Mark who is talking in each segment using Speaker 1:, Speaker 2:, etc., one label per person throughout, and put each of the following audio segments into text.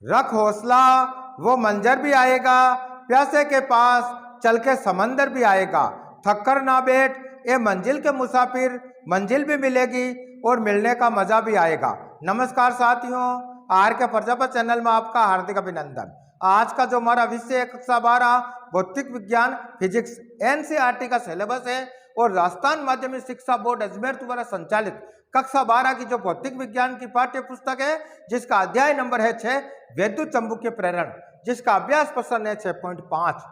Speaker 1: रख हौसला वो मंजर भी आएगा, प्यासे के पास चल के समंदर भी आएगा। थक कर ना बैठ ए मंजिल के मुसाफिर, मंजिल भी मिलेगी और मिलने का मजा भी आएगा। नमस्कार साथियों, आर के प्रजापत चैनल में आपका हार्दिक अभिनंदन। आज का जो हमारा विषय है कक्षा 12 भौतिक विज्ञान फिजिक्स एनसीईआरटी का सिलेबस है और राजस्थान माध्यमिक शिक्षा बोर्ड अजमेर द्वारा संचालित कक्षा 12 की जो भौतिक विज्ञान की पाठ्य पुस्तक है, जिसका अध्याय नंबर है 6 वैद्युत चुंबकीय प्रेरण, जिसका अभ्यास प्रश्न है 6.5।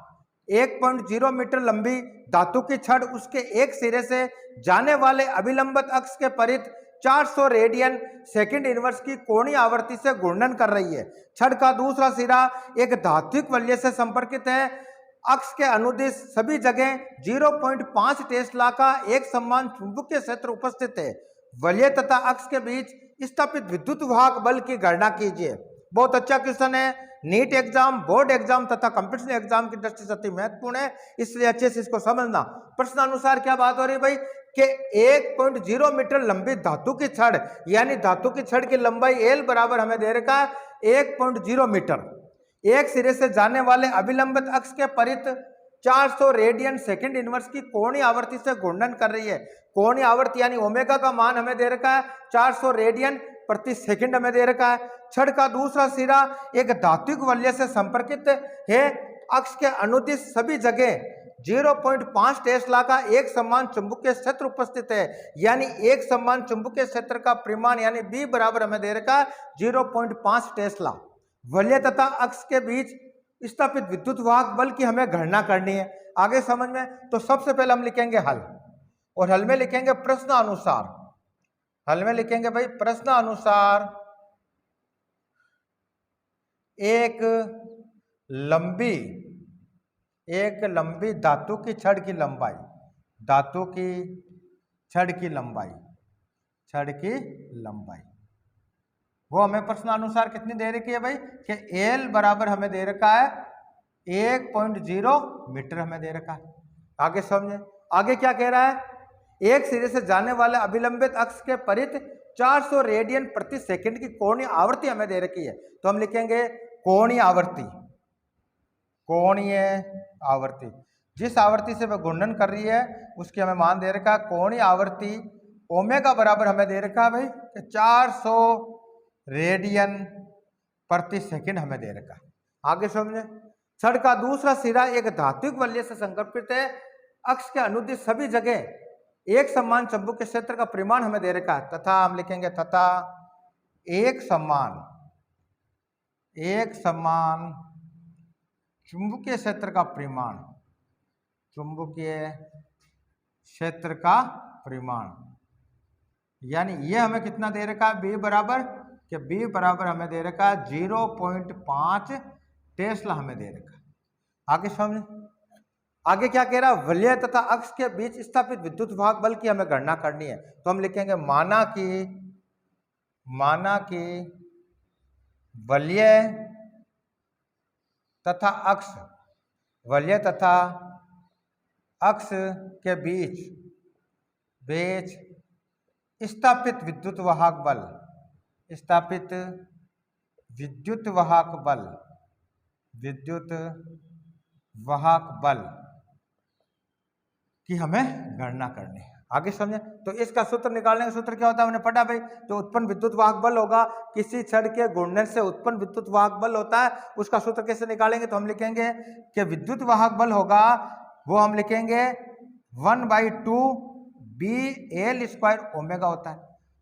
Speaker 1: 1.0 मीटर लंबी धातु की छड़ उसके एक सिरे से जाने वाले अभिलंबित अक्ष के परित 400 रेडियन सेकंड इनवर्स की कोणीय आवर्ती से घूर्णन कर रही है। छड़ का दूसरा सिरा एक धात्विक वलय से संपर्कित है। अक्ष के अनुदिश सभी जगह 0.5 टेस्ला का एक समान चुंबकीय क्षेत्र उपस्थित है। वलय तथा अक्ष के बीच स्थापित विद्युत वाहक बल की गणना कीजिए। बहुत अच्छा क्वेश्चन है। नीट एग्जाम, बोर्ड एग्जाम तथा कंपटीशन एग्जाम की दृष्टि से अति महत्वपूर्ण है, इसलिए अच्छे से इसको समझना। प्रश्नानुसार क्या बात हो रही है भाई कि 1.0 मीटर लंबी धातु की छड़, यानी धातु की छड़ की लंबाई एल बराबर हमें दे रखा है 1.0 मीटर, एक सिरे से जाने वाले अभिलंबित अक्ष के परित 400 रेडियन सेकंड इनवर्स की कोणीय आवर्ती से घूर्णन कर रही है। कोणीय आवर्ती यानी ओमेगा का मान हमें दे रखा है 400 रेडियन प्रति सेकंड हमें दे रखा है। छड़ का दूसरा सिरा एक धात्विक वलय से संपर्कित है। अक्ष के अनुदिश सभी जगह 0.5 टेस्ला का एक समान चुंबकीय क्षेत्र उपस्थित है, यानी एक समान चुंबकीय क्षेत्र का परिमाण यानी बी बराबर हमें दे रखा है 0.5 टेस्ला। वलय तथा अक्ष के बीच स्थापित विद्युत वाहक बल की हमें गणना करनी है। आगे समझ में, तो सबसे पहले हम लिखेंगे हल, और हल में लिखेंगे प्रश्नानुसार। हल में लिखेंगे भाई प्रश्नानुसार एक लंबी धातु की छड़ की लंबाई, धातु की छड़ की लंबाई वो हमें प्रश्नानुसार कितनी दे रखी है भाई कि एल बराबर हमें दे रखा है 1.0 मीटर हमें दे रखा है। आगे समझे, आगे क्या कह रहा है, एक सिरे से जाने वाले अभिलंबित अक्ष के परित 400 रेडियन प्रति सेकंड की कोणीय आवर्ती हमें दे रखी है। तो हम लिखेंगे कोणीय आवर्ती, जिस आवर्ती से वह घूर्णन कर रही है उसकी हमें मान दे रखा है कोणीय आवर्ती ओमेगा बराबर हमें दे रखा है भाई कि 400 रेडियन प्रति सेकंड हमें दे रखा है। आगे समझे, छड़ का दूसरा सिरा एक धात्विक वलय से संपर्कित है। अक्ष के अनुदिश सभी जगह एक समान चुंबकीय क्षेत्र का परिमाण हमें दे रखा है, तथा हम लिखेंगे तथा एक समान चुंबकीय क्षेत्र का परिमाण, यानी ये हमें कितना दे रखा है, बी बराबर हमें दे रखा है 0.5 टेस्ला हमें दे रखा है। आगे समझ, आगे क्या कह रहा है, वलय तथा अक्ष के बीच स्थापित विद्युत वाहक बल की हमें गणना करनी है। तो हम लिखेंगे माना कि वलय तथा अक्ष के बीच स्थापित विद्युत वाहक बल की हमें गणना करनी है। आगे समझे, तो इसका सूत्र निकालने का सूत्र क्या होता है, हमने पढ़ा भाई, जो उत्पन्न विद्युत वाहक बल होगा, किसी छड़ के घूर्णन से उत्पन्न विद्युत वाहक बल होता है, उसका सूत्र कैसे निकालेंगे, तो हम लिखेंगे कि विद्युत वाहक बल होगा वो हम लिखेंगे 1/2 BL² ओमेगा होता है।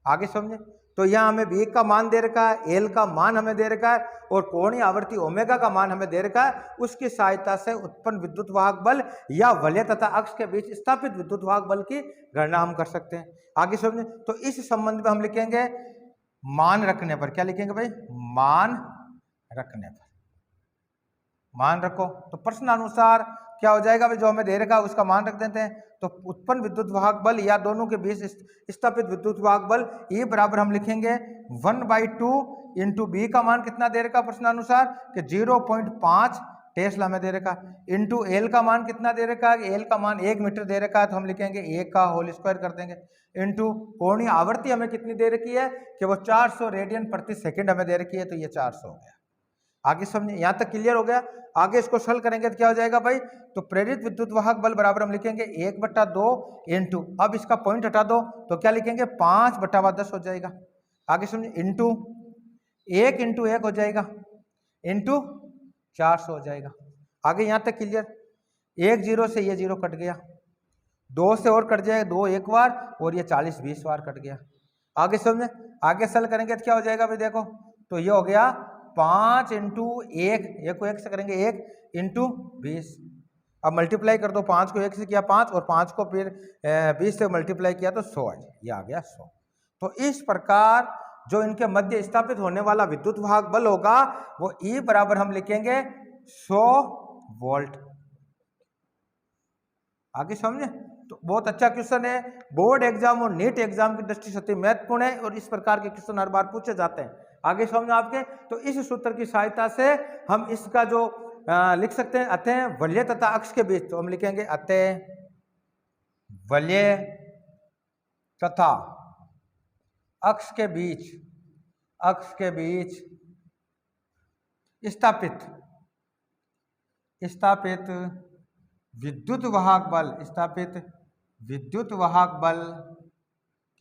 Speaker 1: आगे समझे, तो यहाँ हमें बी का मान दे रखा है, एल का मान हमें दे रखा है और कोणीय आवर्ती ओमेगा का मान हमें दे रखा है। उसकी सहायता से उत्पन्न विद्युत वाहक बल या वलय तथा अक्ष के बीच स्थापित विद्युत वाहक बल की गणना हम कर सकते हैं। आगे समझे, तो इस संबंध में हम लिखेंगे मान रखने पर, क्या लिखेंगे भाई, मान रखो। तो प्रश्नानुसार क्या हो जाएगा भाई, जो हमें दे रखा है उसका मान रख देते हैं। तो उत्पन्न विद्युत वाहक बल या दोनों के बीच स्थापित विद्युत वाहक बल E बराबर हम लिखेंगे 1/2 इंटू बी का मान कितना दे रखा प्रश्नानुसार कि 0.5 टेस्ला में दे रखा, इंटू एल का मान कितना दे रखा है, एल का मान 1 मीटर दे रखा है, तो हम लिखेंगे 1 का होल स्क्वायर कर देंगे, इंटू कोणीय आवर्ती हमें कितनी दे रखी है कि वो 400 रेडियन प्रति सेकंड हमें दे रखी है, तो ये 400 हो गया। आगे समझे, यहाँ तक क्लियर हो गया। आगे इसको सॉल्व करेंगे तो क्या हो जाएगा भाई, तो प्रेरित विद्युत वाहक बल बराबर हम लिखेंगे 1/2 इंटू, अब इसका पॉइंट हटा दो तो क्या लिखेंगे 5/10 हो जाएगा। आगे समझे, इंटू 1 इंटू 1 हो जाएगा, इंटू 400 हो जाएगा। आगे यहाँ तक क्लियर, 1 0 से ये 0 कट गया, 2 से और कट जाएगा, 2 एक बार और ये 40 20 बार कट गया। आगे समझे, आगे सॉल्व करेंगे तो क्या हो जाएगा भाई, देखो तो ये हो गया 5 इंटू 1, 1 को 1 से करेंगे 1 इंटू 20, अब मल्टीप्लाई कर दो, 5 को 1 से किया 5 और 5 को फिर 20 से मल्टीप्लाई किया तो 100 ये आ गया 100। तो इस प्रकार जो इनके मध्य स्थापित होने वाला विद्युत वाहक बल होगा वो E बराबर हम लिखेंगे 100 वोल्ट। आगे समझे, तो बहुत अच्छा क्वेश्चन है, बोर्ड एग्जाम और नीट एग्जाम की दृष्टि से महत्वपूर्ण है और इस प्रकार के क्वेश्चन हर बार पूछे जाते हैं। आगे समझो आपके, तो इस सूत्र की सहायता से हम इसका जो लिख सकते हैं अतः वलय तथा अक्ष के बीच, तो हम लिखेंगे अतः वलय तथा अक्ष के बीच स्थापित विद्युत वाहक बल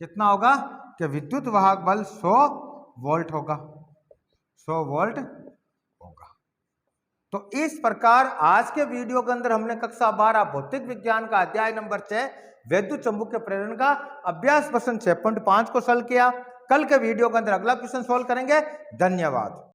Speaker 1: कितना होगा कि विद्युत वाहक बल 100 वोल्ट होगा, 100 वोल्ट होगा। तो इस प्रकार आज के वीडियो के अंदर हमने कक्षा 12 भौतिक विज्ञान का अध्याय नंबर 6 वैद्युत चुंबकीय प्रेरण का अभ्यास प्रश्न 6.5 को सॉल्व किया। कल के वीडियो के अंदर अगला क्वेश्चन सॉल्व करेंगे। धन्यवाद।